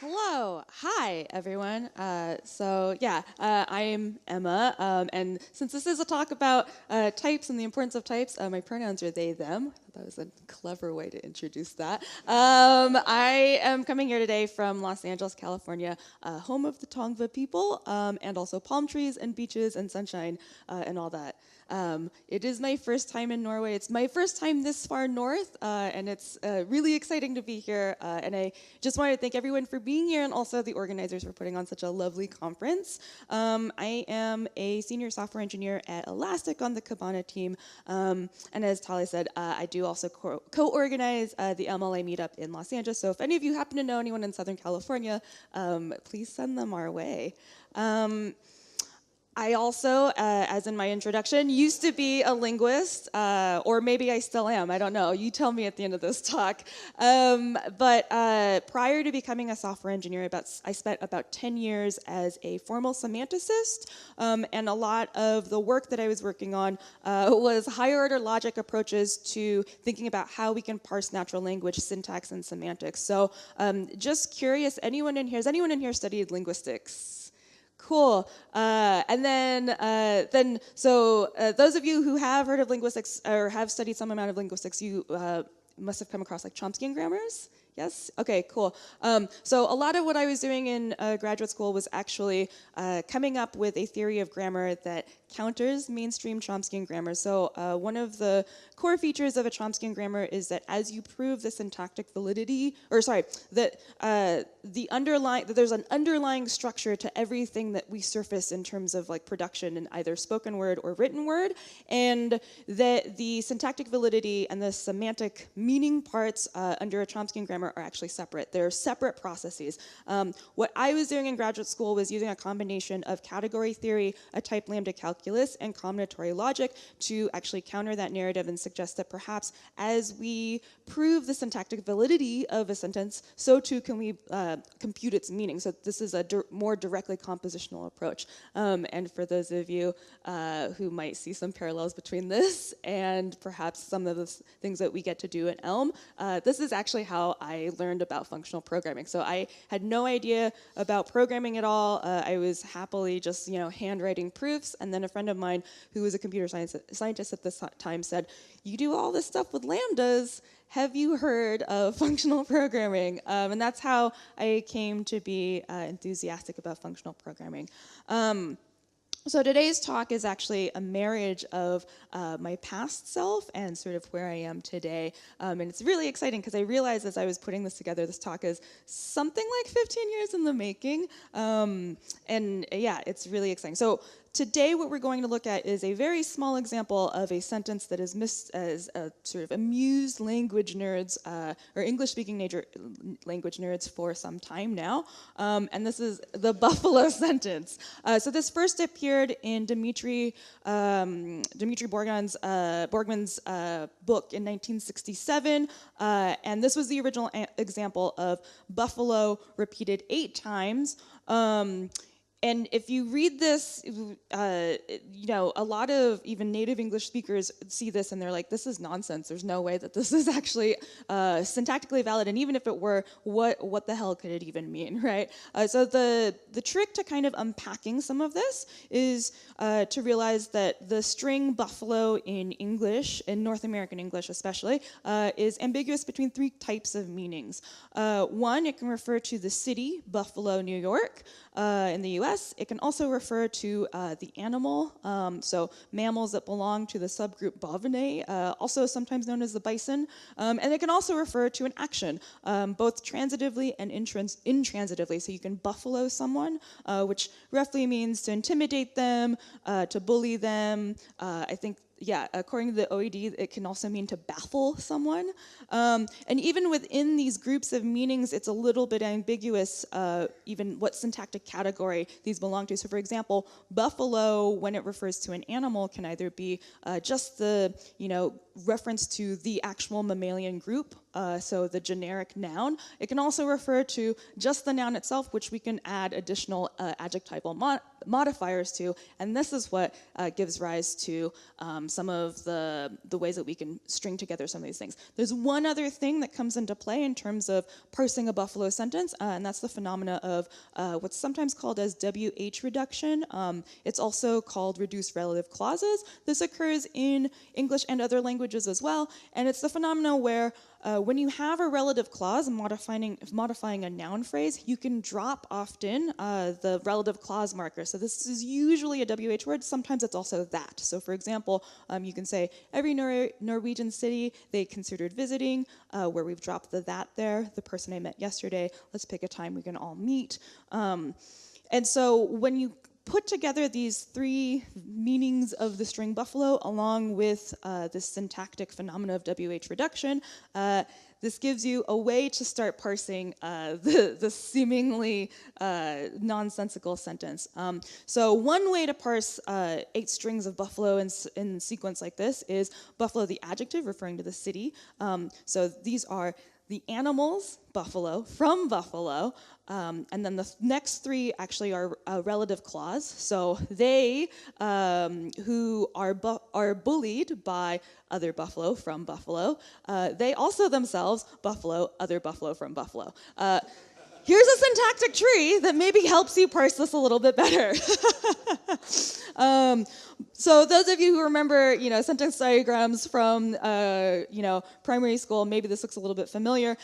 Hello, hi everyone. I'm Emma, and since this is a talk about types and the importance of types, my pronouns are they, them. That was a clever way to introduce that. I am coming here today from Los Angeles, California, home of the Tongva people, and also palm trees and beaches and sunshine and all that. It is my first time in Norway. It's my first time this far north, and it's really exciting to be here. And I just wanted to thank everyone for being here and also the organizers for putting on such a lovely conference. I am a senior software engineer at Elastic on the Kibana team. And as Tali said, I do also co-organize the MLA meetup in Los Angeles. So if any of you happen to know anyone in Southern California, please send them our way. I also, as in my introduction, used to be a linguist, or maybe I still am, I don't know. You tell me at the end of this talk. But prior to becoming a software engineer, I spent about 10 years as a formal semanticist, and a lot of the work that I was working on was higher order logic approaches to thinking about how we can parse natural language syntax and semantics. So just curious, has anyone in here studied linguistics? Cool. And then those of you who have heard of linguistics or have studied some amount of linguistics, you must have come across like Chomsky Grammars. Yes? Okay, cool. So a lot of what I was doing in graduate school was actually coming up with a theory of grammar that counters mainstream Chomskyan grammar. So one of the core features of a Chomskyan grammar is that as you prove the syntactic validity, that there's an underlying structure to everything that we surface in terms of like production in either spoken word or written word, and that the syntactic validity and the semantic meaning parts under a Chomskyan grammar are actually separate. They're separate processes. What I was doing in graduate school was using a combination of category theory, a type lambda calculus, and combinatory logic to actually counter that narrative and suggest that perhaps as we prove the syntactic validity of a sentence, so too can we compute its meaning. So this is a more directly compositional approach. And for those of you who might see some parallels between this and perhaps some of the things that we get to do at Elm, this is actually how I learned about functional programming. So I had no idea about programming at all. I was happily just handwriting proofs, and then a friend of mine who was a computer scientist at this time said, "You do all this stuff with lambdas. Have you heard of functional programming?" And that's how I came to be enthusiastic about functional programming. So today's talk is actually a marriage of my past self and sort of where I am today. And it's really exciting because I realized as I was putting this together, this talk is something like 15 years in the making. And yeah, it's really exciting. So today what we're going to look at is a very small example of a sentence that is missed as sort of amused language nerds or English-speaking language nerds for some time now. And this is the buffalo sentence. So this first appeared in Dmitri Borgmann's book in 1967. And this was the original example of buffalo repeated 8 times. And if you read this, a lot of even native English speakers see this and they're like, this is nonsense. There's no way that this is actually syntactically valid. And even if it were, what the hell could it even mean, right? So the trick to kind of unpacking some of this is to realize that the string buffalo in English, in North American English especially, is ambiguous between 3 types of meanings. One, it can refer to the city, Buffalo, New York, in the US. It can also refer to the animal, so mammals that belong to the subgroup Bovinae, also sometimes known as the bison. And it can also refer to an action, both transitively and intransitively. So you can buffalo someone, which roughly means to intimidate them, to bully them. I think, yeah, according to the OED, it can also mean to baffle someone. And even within these groups of meanings, it's a little bit ambiguous, even what syntactic category these belong to. So for example, buffalo, when it refers to an animal, can either be just the, reference to the actual mammalian group, so the generic noun. It can also refer to just the noun itself, which we can add additional adjectival modifiers to, and this is what gives rise to some of the ways that we can string together some of these things. There's one other thing that comes into play in terms of parsing a Buffalo sentence, and that's the phenomena of what's sometimes called as WH reduction. It's also called reduced relative clauses. This occurs in English and other languages as well, and it's the phenomena where when you have a relative clause modifying a noun phrase, you can drop often the relative clause marker. So this is usually a WH word. Sometimes it's also that. So for example, you can say, every Norwegian city they considered visiting, where we've dropped the that there. The person I met yesterday, let's pick a time we can all meet. And so when you put together these three meanings of the string buffalo along with this syntactic phenomena of WH reduction, this gives you a way to start parsing the seemingly nonsensical sentence. So one way to parse 8 strings of buffalo in sequence like this is buffalo the adjective referring to the city. So these are the animals, buffalo, from buffalo, and then the next 3 actually are a relative clause. So they who are bullied by other buffalo from buffalo, they also themselves buffalo, other buffalo from buffalo. Here's a syntactic tree that maybe helps you parse this a little bit better. So those of you who remember, sentence diagrams from, primary school, maybe this looks a little bit familiar.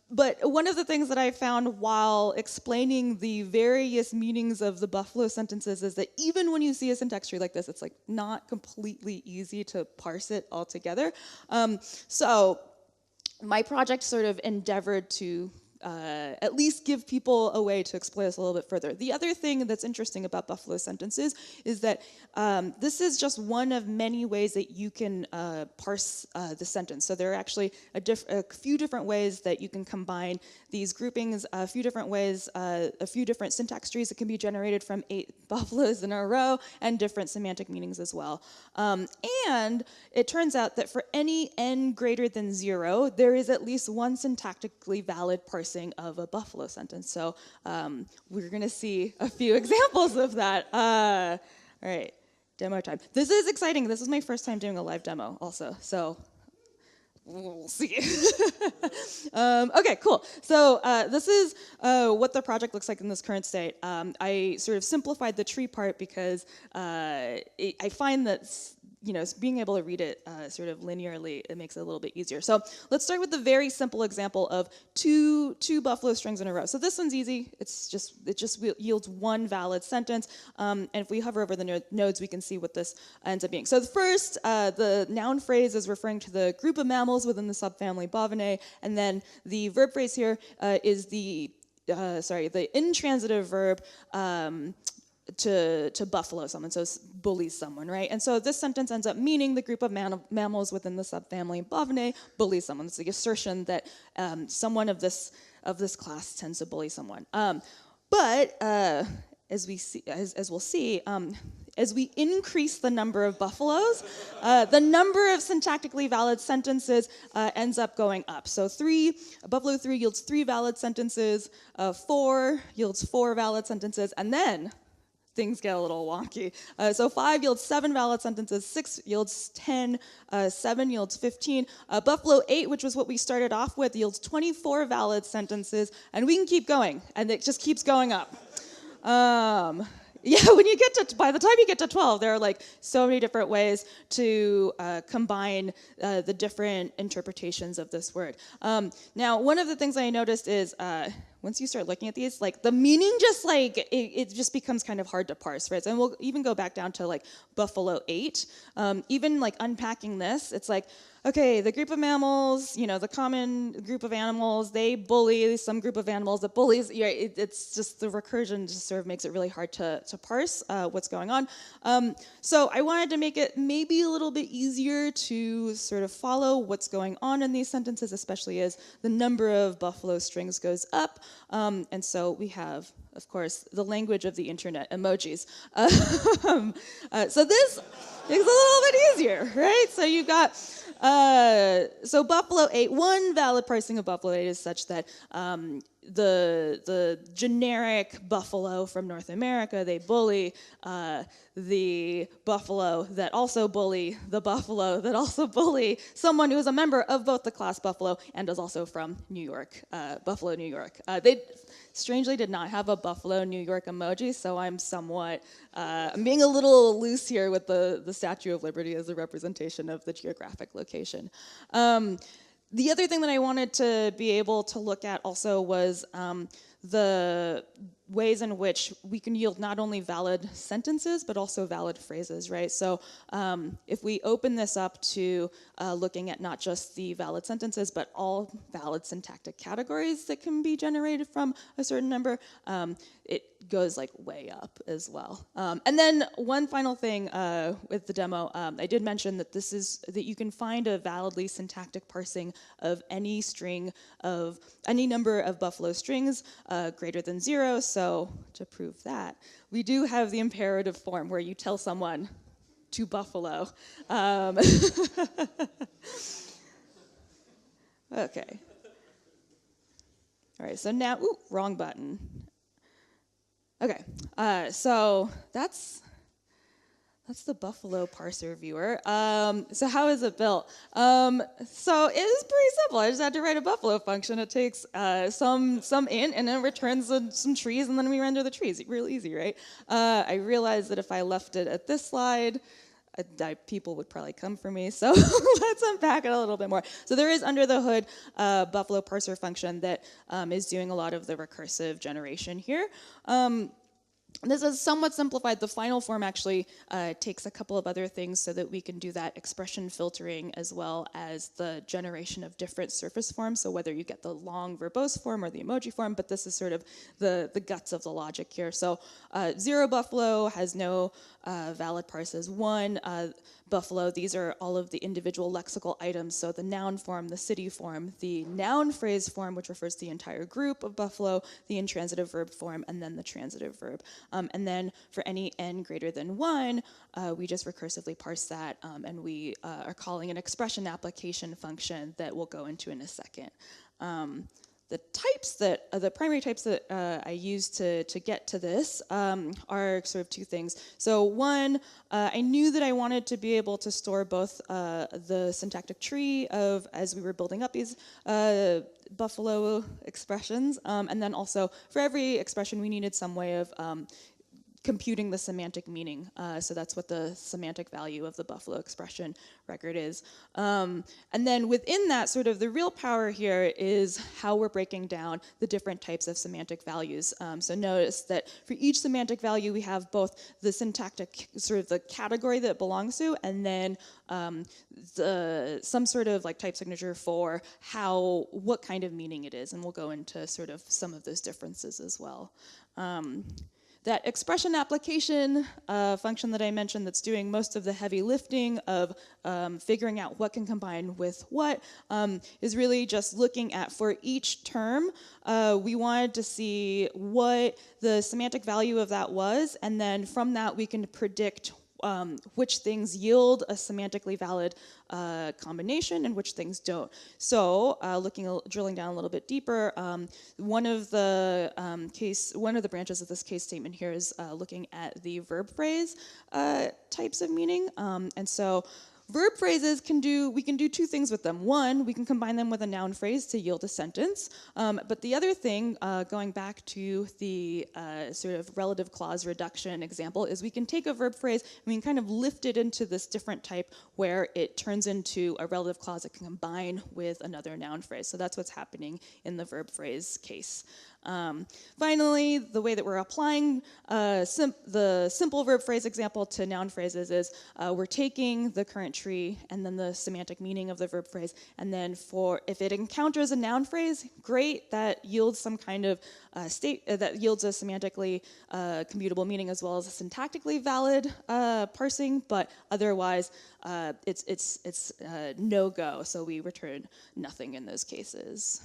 But one of the things that I found while explaining the various meanings of the buffalo sentences is that even when you see a syntax tree like this, it's like not completely easy to parse it all together. So my project sort of endeavored to at least give people a way to explore this a little bit further. The other thing that's interesting about buffalo sentences is that this is just one of many ways that you can parse the sentence. So there are actually a few different ways that you can combine these groupings, a few different ways, a few different syntax trees that can be generated from 8 buffaloes in a row, and different semantic meanings as well. And it turns out that for any n greater than 0, there is at least one syntactically valid parsing of a buffalo sentence. So we're going to see a few examples of that. All right, demo time. This is exciting. This is my first time doing a live demo also, so we'll see. Okay, cool. So this is what the project looks like in this current state. I sort of simplified the tree part because I find that being able to read it sort of linearly, it makes it a little bit easier. So let's start with the very simple example of two buffalo strings in a row. So this one's easy. It just yields one valid sentence. And if we hover over the nodes, we can see what this ends up being. So the first, the noun phrase is referring to the group of mammals within the subfamily Bovinae, and then the verb phrase here is the intransitive verb. To buffalo someone, so bully someone, right? And so this sentence ends up meaning the group of mammals within the subfamily Bovinae bully someone. It's the assertion that someone of this class tends to bully someone. But as we'll see, as we increase the number of buffaloes, the number of syntactically valid sentences ends up going up. So buffalo 3 yields 3 valid sentences, 4 yields 4 valid sentences, and then things get a little wonky. So 5 yields 7 valid sentences, 6 yields 10, 7 yields 15. Buffalo 8, which was what we started off with, yields 24 valid sentences, and we can keep going, and it just keeps going up. Yeah, by the time you get to 12, there are like so many different ways to combine the different interpretations of this word. Now, one of the things I noticed is once you start looking at these, like the meaning just like, it just becomes kind of hard to parse, right? And we'll even go back down to like Buffalo 8. Even like unpacking this, it's like, okay, the group of mammals, the common group of animals, they bully some group of animals that bullies. It's just the recursion just sort of makes it really hard to parse what's going on. So I wanted to make it maybe a little bit easier to sort of follow what's going on in these sentences, especially as the number of buffalo strings goes up. And so we have, of course, the language of the internet, emojis. So this makes it a little bit easier, right? So you've got So Buffalo 8, one valid parsing of Buffalo 8 is such that the generic buffalo from North America, they bully the buffalo that also bully the buffalo that also bully someone who is a member of both the class buffalo and is also from New York, Buffalo, New York. They strangely did not have a Buffalo, New York emoji, so I'm somewhat, I'm being a little loose here with the Statue of Liberty as a representation of the geographic location. The other thing that I wanted to be able to look at also was the ways in which we can yield not only valid sentences, but also valid phrases, right? So if we open this up to looking at not just the valid sentences, but all valid syntactic categories that can be generated from a certain number, it goes like way up as well. And then one final thing with the demo, I did mention that that you can find a validly syntactic parsing of any string of any number of Buffalo strings greater than 0. So to prove that, we do have the imperative form where you tell someone to buffalo. Okay. All right, so now, ooh, wrong button. Okay, so that's the Buffalo parser viewer. So how is it built? So it is pretty simple. I just had to write a Buffalo function. It takes some int and then returns some trees, and then we render the trees. Real easy, right? I realized that if I left it at this slide, people would probably come for me, so let's unpack it a little bit more. So there is under the hood Buffalo parser function that is doing a lot of the recursive generation here. This is somewhat simplified. The final form actually takes a couple of other things so that we can do that expression filtering as well as the generation of different surface forms, so whether you get the long verbose form or the emoji form, but this is sort of the guts of the logic here. So 0 Buffalo has no valid parses. 1 Buffalo, these are all of the individual lexical items, so the noun form, the city form, the noun phrase form, which refers to the entire group of Buffalo, the intransitive verb form, and then the transitive verb. And then for any n greater than 1, we just recursively parse that, and we are calling an expression application function that we'll go into in a second. The types that, the primary types that I use to get to this are sort of 2 things. So 1, I knew that I wanted to be able to store both the syntactic tree of, as we were building up these Buffalo expressions, and then also for every expression we needed some way of computing the semantic meaning. So that's what the semantic value of the Buffalo expression record is. And then within that, sort of the real power here is how we're breaking down the different types of semantic values. So notice that for each semantic value, we have both the syntactic, sort of the category that it belongs to, and then some sort of like type signature for what kind of meaning it is. And we'll go into sort of some of those differences as well. That expression application function that I mentioned that's doing most of the heavy lifting of figuring out what can combine with what is really just looking at, for each term, we wanted to see what the semantic value of that was, and then from that we can predict which things yield a semantically valid combination and which things don't. So drilling down a little bit deeper, one of the branches of this case statement here is looking at the verb phrase types of meaning. And so verb phrases we can do 2 things with them. 1, we can combine them with a noun phrase to yield a sentence. But the other thing, going back to the sort of relative clause reduction example, is we can take a verb phrase and we can kind of lift it into this different type where it turns into a relative clause that can combine with another noun phrase. So that's what's happening in the verb phrase case. Finally, the way that we're applying the simple verb phrase example to noun phrases is we're taking the current tree and then the semantic meaning of the verb phrase, and then if it encounters a noun phrase, great, that yields some kind of that yields a semantically commutable meaning as well as a syntactically valid parsing, but otherwise it's no-go, so we return nothing in those cases.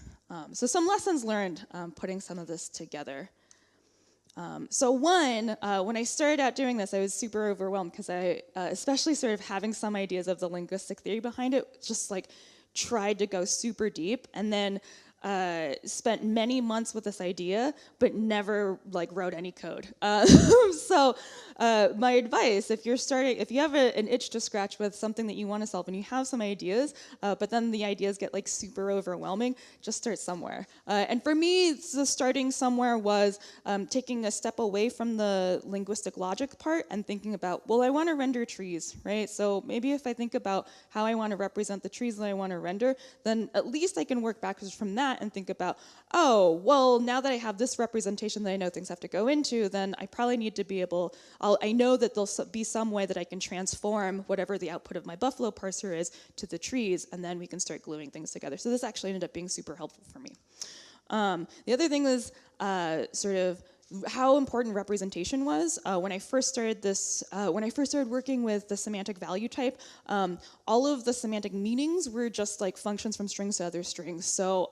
So some lessons learned putting some of this together. So one, when I started out doing this, I was super overwhelmed because I, especially sort of having some ideas of the linguistic theory behind it, just like tried to go super deep, and then spent many months with this idea, but never like wrote any code. So my advice, if you have an itch to scratch with something that you want to solve and you have some ideas, but then the ideas get like super overwhelming, just start somewhere. And for me, the starting somewhere was taking a step away from the linguistic logic part and thinking about, well, I want to render trees, right? So maybe if I think about how I want to represent the trees that I want to render, then at least I can work backwards from that and think about, oh, well, now that I have this representation that I know things have to go into, then I probably need to be able, I know that there'll be some way that I can transform whatever the output of my Buffalo parser is to the trees, and then we can start gluing things together. So this actually ended up being super helpful for me. The other thing was sort of how important representation was. When I first started working with the semantic value type, all of the semantic meanings were just like functions from strings to other strings. So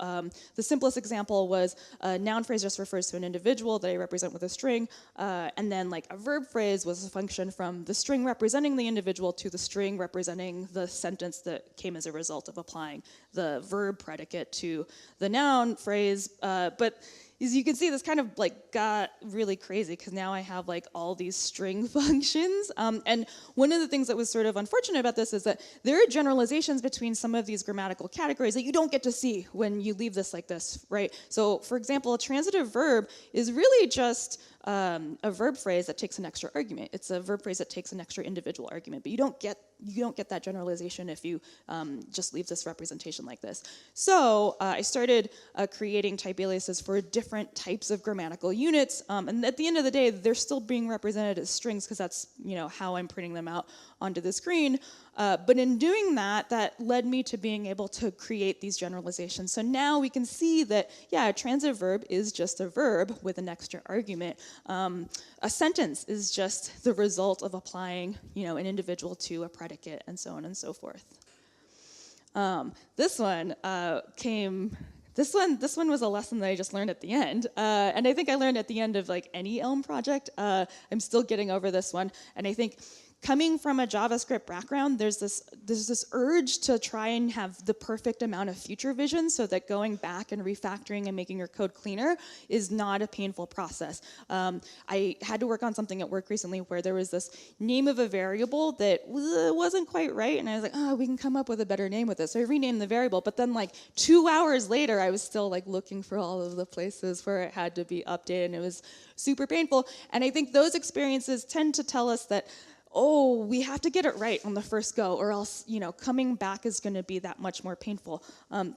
the simplest example was a noun phrase just refers to an individual that I represent with a string, and then like a verb phrase was a function from the string representing the individual to the string representing the sentence that came as a result of applying the verb predicate to the noun phrase. But as you can see, this kind of like got really crazy because now I have like all these string functions. And one of the things that was sort of unfortunate about this is that there are generalizations between some of these grammatical categories that you don't get to see when you leave this like this, right? So for example, a transitive verb is really just a verb phrase that takes an extra argument. It's a verb phrase that takes an extra individual argument, but you don't get that generalization if you just leave this representation like this. So I started creating type aliases for different types of grammatical units, and at the end of the day, they're still being represented as strings because that's how I'm printing them out onto the screen. But in doing that, that led me to being able to create these generalizations. So now we can see that, yeah, a transitive verb is just a verb with an extra argument. A sentence is just the result of applying, an individual to a predicate, and so on and so forth. This one was a lesson that I just learned at the end, and I think I learned at the end of like any Elm project. I'm still getting over this one, and I think coming from a JavaScript background, there's this urge to try and have the perfect amount of future vision so that going back and refactoring and making your code cleaner is not a painful process. I had to work on something at work recently where there was this name of a variable that wasn't quite right, and I was like, oh, we can come up with a better name with this. So I renamed the variable, but then like 2 hours later, I was still like looking for all of the places where it had to be updated, and it was super painful. And I think those experiences tend to tell us that, oh, we have to get it right on the first go, or else, coming back is going to be that much more painful.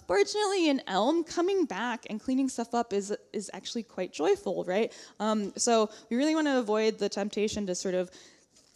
Fortunately, in Elm, coming back and cleaning stuff up is actually quite joyful, right? So we really want to avoid the temptation to sort of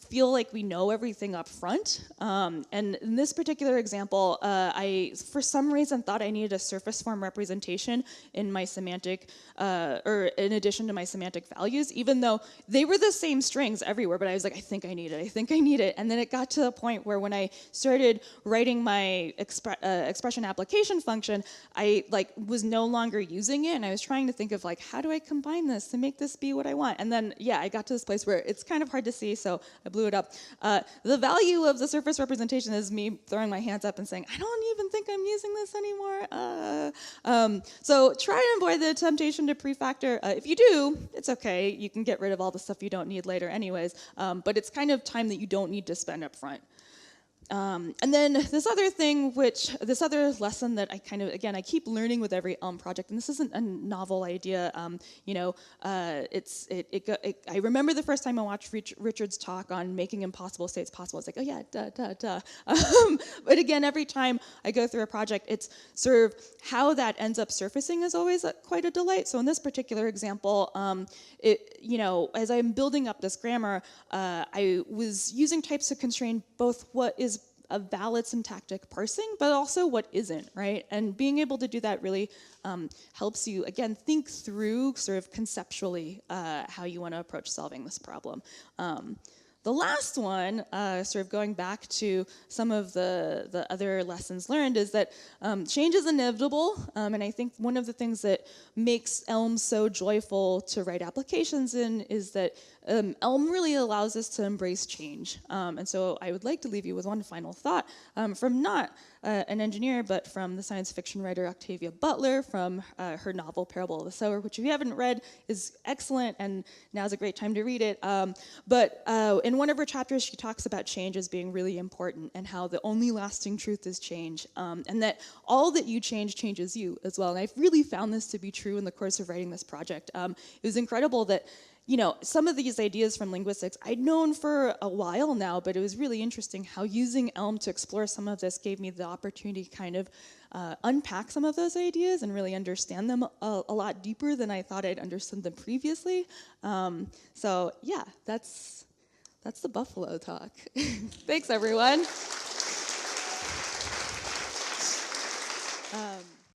feel like we know everything up front. And in this particular example, I, for some reason, thought I needed a surface form representation in my semantic, or in addition to my semantic values, even though they were the same strings everywhere, but I was like, I think I need it. And then it got to the point where when I started writing my expression application function, I was no longer using it, and I was trying to think of how do I combine this to make this be what I want? And then, yeah, I got to this place where it's kind of hard to see, so I blew it up. The value of the surface representation is me throwing my hands up and saying, I don't even think I'm using this anymore. So try to avoid the temptation to prefactor. If you do, it's okay. You can get rid of all the stuff you don't need later anyways, but it's kind of time that you don't need to spend up front. And then this other lesson that I keep learning with every Elm project, and this isn't a novel idea. I remember the first time I watched Richard's talk on making impossible states possible. It's like, oh yeah, duh. But again, every time I go through a project, it's sort of how that ends up surfacing is always quite a delight. So in this particular example, as I'm building up this grammar, I was using types to constrain both what is a valid syntactic parsing, but also what isn't, right? And being able to do that really helps you, again, think through sort of conceptually how you want to approach solving this problem. The last one, sort of going back to some of the other lessons learned, is that change is inevitable, and I think one of the things that makes Elm so joyful to write applications in is that Elm really allows us to embrace change. And so I would like to leave you with one final thought from not an engineer, but from the science fiction writer Octavia Butler from her novel Parable of the Sower, which if you haven't read is excellent, and now's a great time to read it. But in one of her chapters, she talks about change as being really important and how the only lasting truth is change, and that all that you change changes you as well. And I've really found this to be true in the course of writing this project. It was incredible that some of these ideas from linguistics I'd known for a while now, but it was really interesting how using Elm to explore some of this gave me the opportunity to kind of unpack some of those ideas and really understand them a lot deeper than I thought I'd understood them previously. So yeah, that's the Buffalo talk. Thanks, everyone.